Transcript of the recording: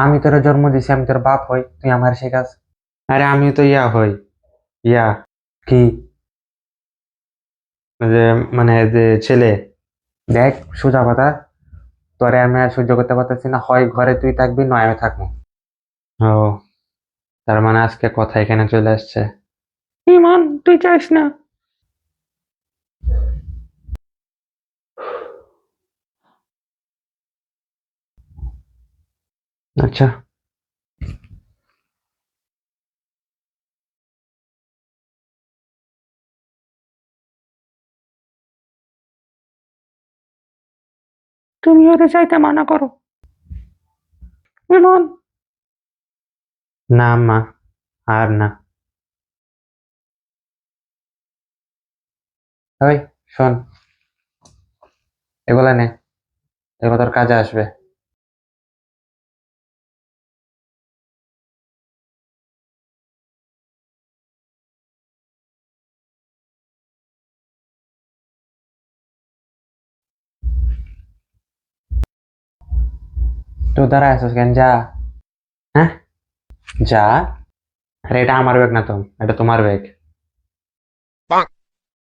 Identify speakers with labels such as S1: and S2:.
S1: আমি তোর জন্ম দিছি, আমি তোর বাপ হই, তুই আমার শেখাস? আরে আমি তো ইয়া হই, ইয়া কি, যে মানে যে ছেলে। দেখ, সোজা কথা, তোরে আমি আর সহ্য করতে পারতেছি না, হয় ঘরে তুই থাকবি নয় আমি থাকবো। ও, তার মানে আজকে কথা এখানে চলে আসছে। ইমান, তুই চাস না? আচ্ছা, তুমি ওরে যাইতে মানা করো। ইমান, না মা, আর না। ওই শোন, এগুলা নে, এগুলো তোর কাজে আসবে। তুই দাঁড়ায় আছিস কেন? যা। হ্যাঁ, যা। আরে এটা আমার ব্যাগ না তো, এটা তোমার ব্যাগ।